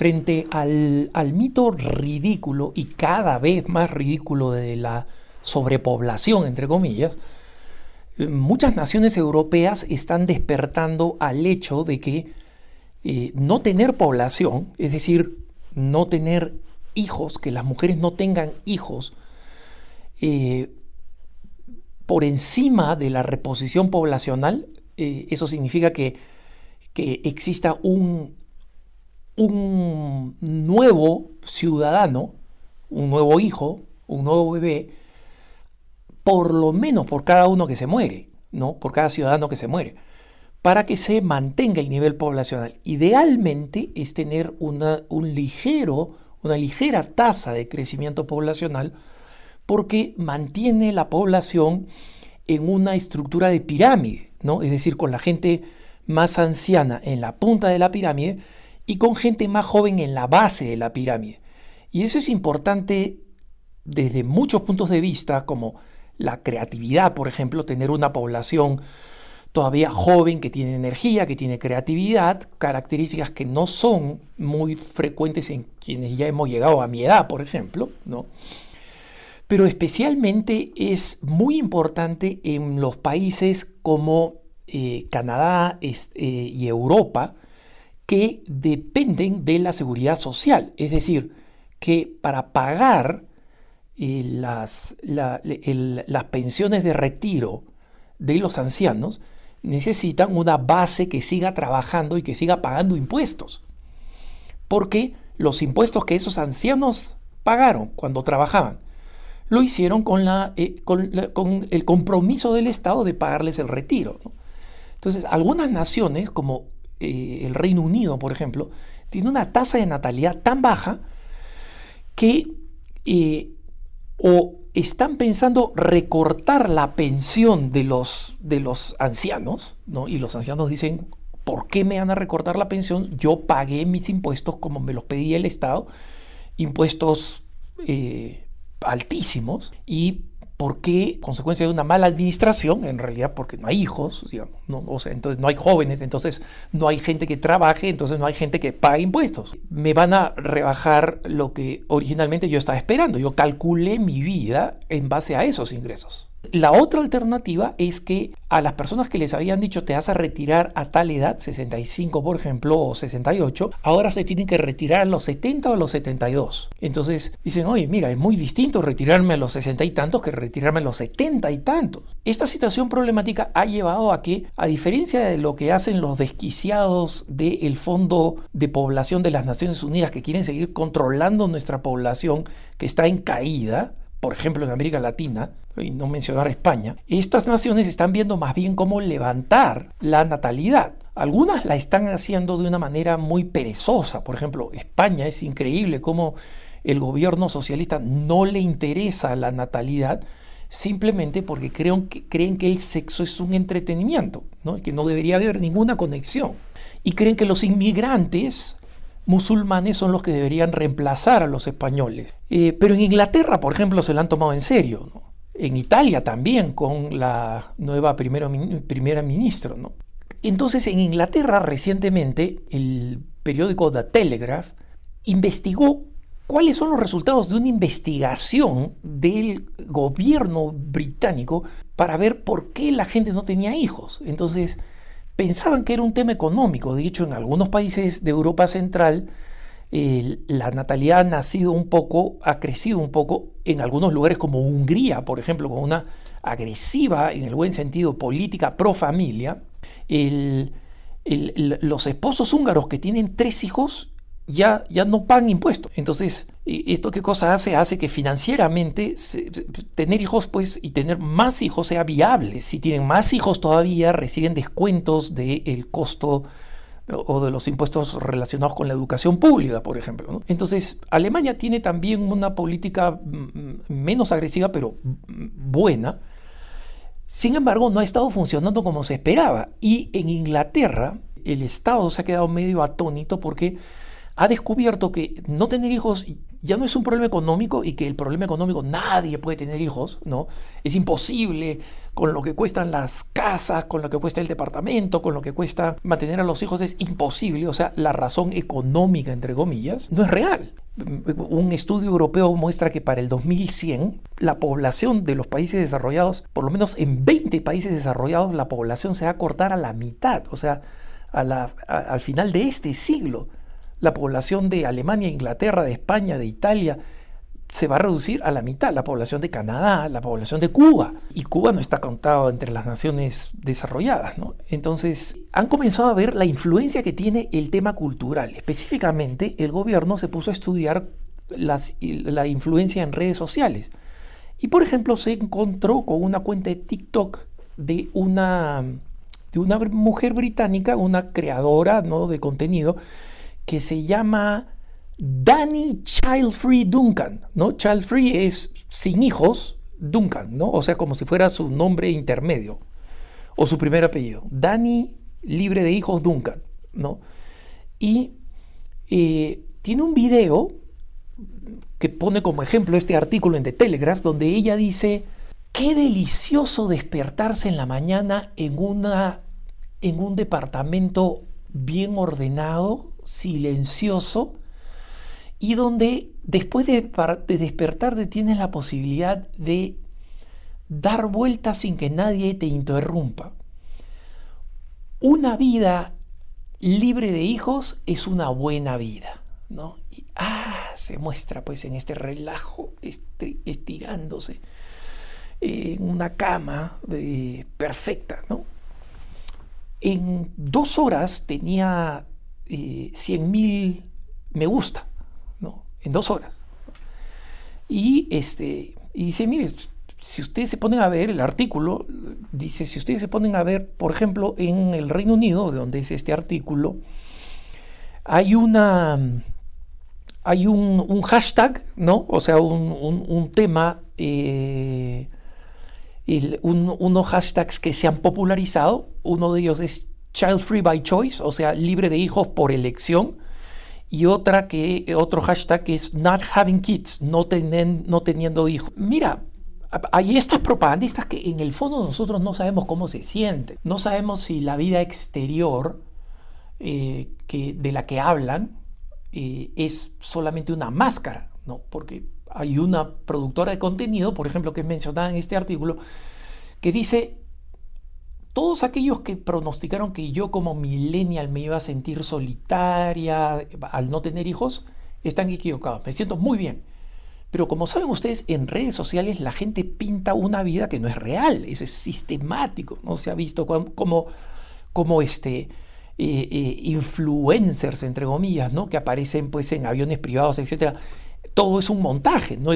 frente al mito ridículo y cada vez más ridículo de la sobrepoblación, entre comillas, muchas naciones europeas están despertando al hecho de que no tener población, es decir, no tener hijos, que las mujeres no tengan hijos, por encima de la reposición poblacional, eso significa que exista un nuevo ciudadano, un nuevo hijo, un nuevo bebé, por lo menos por cada uno que se muere, ¿no? Por cada ciudadano que se muere, para que se mantenga el nivel poblacional. Idealmente es tener una ligera tasa de crecimiento poblacional, porque mantiene la población en una estructura de pirámide, ¿no? Es decir, con la gente más anciana en la punta de la pirámide y con gente más joven en la base de la pirámide. Y eso es importante desde muchos puntos de vista, como la creatividad, por ejemplo, tener una población todavía joven que tiene energía, que tiene creatividad, características que no son muy frecuentes en quienes ya hemos llegado a mi edad, por ejemplo, ¿no? Pero especialmente es muy importante en los países como Canadá y Europa, que dependen de la seguridad social. Es decir, que para pagar las pensiones de retiro de los ancianos necesitan una base que siga trabajando y que siga pagando impuestos. Porque los impuestos que esos ancianos pagaron cuando trabajaban lo hicieron con el compromiso del Estado de pagarles el retiro, ¿no? Entonces, algunas naciones, como el Reino Unido, por ejemplo, tiene una tasa de natalidad tan baja que o están pensando recortar la pensión de los ancianos, ¿no? Y los ancianos dicen, ¿por qué me van a recortar la pensión? Yo pagué mis impuestos como me los pedía el Estado, impuestos altísimos, y ¿por qué? Consecuencia de una mala administración, en realidad porque no hay hijos, digamos, ¿no? O sea, entonces no hay jóvenes, entonces no hay gente que trabaje, entonces no hay gente que pague impuestos. Me van a rebajar lo que originalmente yo estaba esperando. Yo calculé mi vida en base a esos ingresos. La otra alternativa es que a las personas que les habían dicho te vas a retirar a tal edad, 65 por ejemplo, o 68, ahora se tienen que retirar a los 70 o a los 72. Entonces dicen, oye, mira, es muy distinto retirarme a los 60 y tantos que retirarme a los 70 y tantos. Esta situación problemática ha llevado a que, a diferencia de lo que hacen los desquiciados del Fondo de Población de las Naciones Unidas, que quieren seguir controlando nuestra población que está en caída, por ejemplo en América Latina, y no mencionar España, estas naciones están viendo más bien cómo levantar la natalidad. Algunas la están haciendo de una manera muy perezosa. Por ejemplo, España, es increíble cómo el gobierno socialista no le interesa la natalidad, simplemente porque creen que el sexo es un entretenimiento, ¿no? Que no debería haber ninguna conexión. Y creen que los inmigrantes musulmanes son los que deberían reemplazar a los españoles. Pero en Inglaterra, por ejemplo, se la han tomado en serio, ¿no? En Italia también, con la nueva primera ministra, ¿no? Entonces, en Inglaterra, recientemente, el periódico The Telegraph investigó cuáles son los resultados de una investigación del gobierno británico para ver por qué la gente no tenía hijos. Entonces, pensaban que era un tema económico. De hecho, en algunos países de Europa Central, la natalidad ha crecido un poco en algunos lugares como Hungría, por ejemplo, con una agresiva, en el buen sentido, política pro familia. Los esposos húngaros que tienen 3 hijos ya no pagan impuestos. Entonces, ¿esto qué cosa hace? Hace que financieramente tener hijos, pues, y tener más hijos sea viable. Si tienen más hijos todavía, reciben descuentos del costo o de los impuestos relacionados con la educación pública, por ejemplo, ¿no? Entonces, Alemania tiene también una política menos agresiva, pero buena. Sin embargo, no ha estado funcionando como se esperaba. Y en Inglaterra, el Estado se ha quedado medio atónito porque ha descubierto que no tener hijos ya no es un problema económico y que el problema económico nadie puede tener hijos, ¿no? Es imposible con lo que cuestan las casas, con lo que cuesta el departamento, con lo que cuesta mantener a los hijos, es imposible. O sea, la razón económica, entre comillas, no es real. Un estudio europeo muestra que para el 2100 la población de los países desarrollados, por lo menos en 20 países desarrollados, la población se va a cortar a la mitad. O sea, al final de este siglo, la población de Alemania, Inglaterra, de España, de Italia, se va a reducir a la mitad. La población de Canadá, la población de Cuba. Y Cuba no está contado entre las naciones desarrolladas, ¿no? Entonces, han comenzado a ver la influencia que tiene el tema cultural. Específicamente, el gobierno se puso a estudiar la influencia en redes sociales. Y, por ejemplo, se encontró con una cuenta de TikTok de una mujer británica, una creadora, ¿no?, de contenido, que se llama Dani Childfree Duncan, ¿no? Childfree es sin hijos, Duncan, ¿no? O sea, como si fuera su nombre intermedio o su primer apellido. Dani, libre de hijos, Duncan, ¿no? Y tiene un video que pone como ejemplo este artículo en The Telegraph, donde ella dice: qué delicioso despertarse en la mañana en un departamento bien ordenado, silencioso, y donde después de despertarte tienes la posibilidad de dar vueltas sin que nadie te interrumpa. Una vida libre de hijos es una buena vida, ¿no? Y se muestra pues en este relajo, estirándose en una cama perfecta, ¿no? En 2 horas tenía 100.000 me gusta, ¿no? En 2 horas. Y dice, mire, si ustedes se ponen a ver el artículo, dice, si ustedes se ponen a ver, por ejemplo, en el Reino Unido, de donde es este artículo, hay un hashtag, ¿no? O sea, un tema, unos hashtags que se han popularizado. Uno de ellos es Child Free by Choice, o sea, libre de hijos por elección. Y otro hashtag que es Not Having Kids, no teniendo hijos. Mira, hay estas propagandistas que en el fondo nosotros no sabemos cómo se sienten. No sabemos si la vida exterior de la que hablan es solamente una máscara, ¿no? Porque hay una productora de contenido, por ejemplo, que es mencionada en este artículo, que dice: todos aquellos que pronosticaron que yo como millennial me iba a sentir solitaria al no tener hijos, están equivocados. Me siento muy bien. Pero como saben ustedes, en redes sociales la gente pinta una vida que no es real. Eso es sistemático, ¿no? Se ha visto como influencers, entre comillas, ¿no?, que aparecen pues en aviones privados, etcétera. Todo es un montaje, no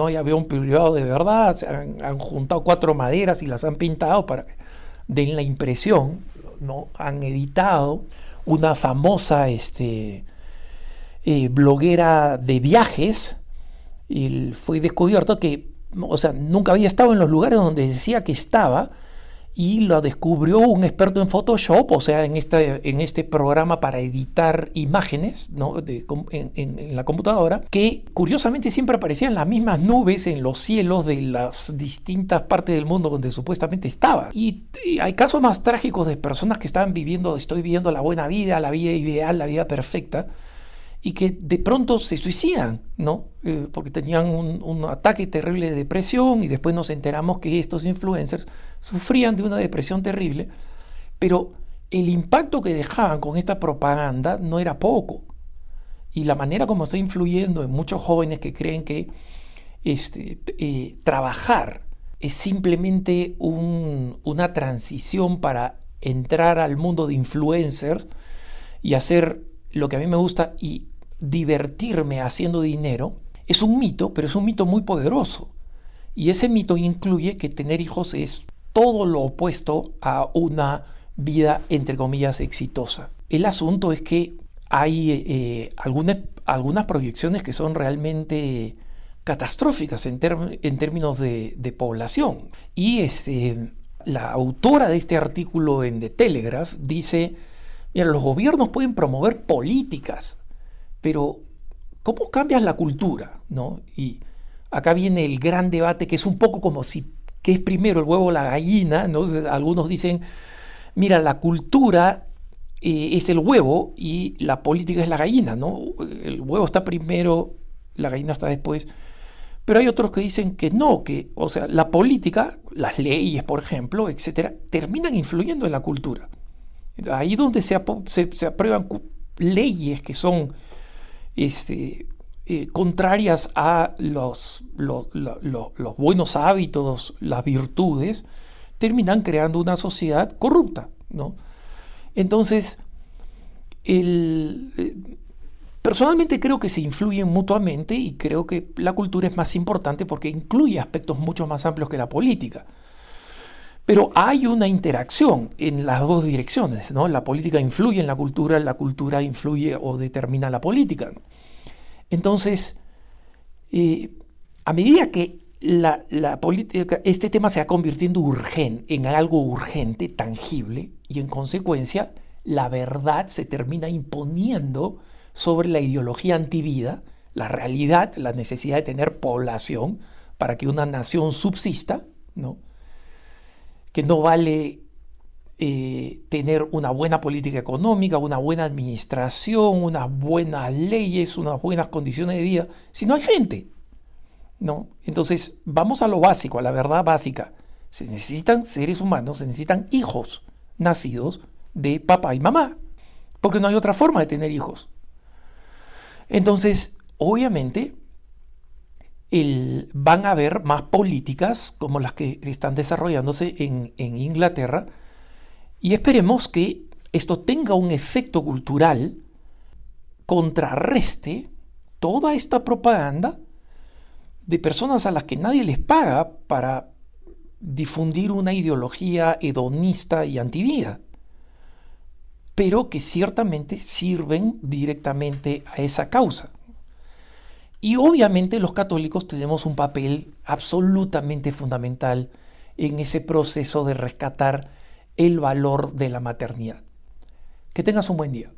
hay avión privado de verdad. Se han juntado 4 maderas y las han pintado para que den la impresión, ¿no? Han editado una famosa bloguera de viajes, y fue descubierto que, o sea, nunca había estado en los lugares donde decía que estaba, y lo descubrió un experto en Photoshop, o sea, en este programa para editar imágenes, ¿no?, en la computadora, que curiosamente siempre aparecían las mismas nubes en los cielos de las distintas partes del mundo donde supuestamente estaba. Y hay casos más trágicos de personas que estaban estoy viviendo la buena vida, la vida ideal, la vida perfecta, y que de pronto se suicidan, ¿no? Porque tenían un ataque terrible de depresión, y después nos enteramos que estos influencers sufrían de una depresión terrible, pero el impacto que dejaban con esta propaganda no era poco. Y la manera como está influyendo en muchos jóvenes que creen que trabajar es simplemente una transición para entrar al mundo de influencers y hacer lo que a mí me gusta y divertirme haciendo dinero, es un mito, pero es un mito muy poderoso. Y ese mito incluye que tener hijos es todo lo opuesto a una vida, entre comillas, exitosa. El asunto es que hay algunas proyecciones que son realmente catastróficas en términos de población. Y la autora de este artículo en The Telegraph dice: mira, los gobiernos pueden promover políticas Pero, ¿cómo cambias la cultura? ¿No? Y acá viene el gran debate que es un poco como si, ¿qué es primero, el huevo o la gallina? ¿No? Algunos dicen, mira, la cultura es el huevo y la política es la gallina, ¿no? El huevo está primero, la gallina está después. Pero hay otros que dicen que no, que, o sea, la política, las leyes, por ejemplo, etcétera, terminan influyendo en la cultura. Ahí donde se aprueban leyes que son contrarias a los buenos hábitos, las virtudes, terminan creando una sociedad corrupta, ¿no? Entonces, personalmente creo que se influyen mutuamente y creo que la cultura es más importante porque incluye aspectos mucho más amplios que la política. Pero hay una interacción en las dos direcciones, ¿no? La política influye en la cultura influye o determina la política, ¿no? Entonces, a medida que la política, este tema se va convirtiendo en algo urgente, tangible, y en consecuencia la verdad se termina imponiendo sobre la ideología antivida, la realidad, la necesidad de tener población para que una nación subsista, ¿no? Que no vale tener una buena política económica, una buena administración, unas buenas leyes, unas buenas condiciones de vida, si no hay gente, ¿no? Entonces, vamos a lo básico, a la verdad básica. Se necesitan seres humanos, se necesitan hijos nacidos de papá y mamá, porque no hay otra forma de tener hijos. Entonces, obviamente, van a haber más políticas como las que están desarrollándose en Inglaterra, y esperemos que esto tenga un efecto cultural, contrarreste toda esta propaganda de personas a las que nadie les paga para difundir una ideología hedonista y antivida, pero que ciertamente sirven directamente a esa causa. Y obviamente los católicos tenemos un papel absolutamente fundamental en ese proceso de rescatar el valor de la maternidad. Que tengas un buen día.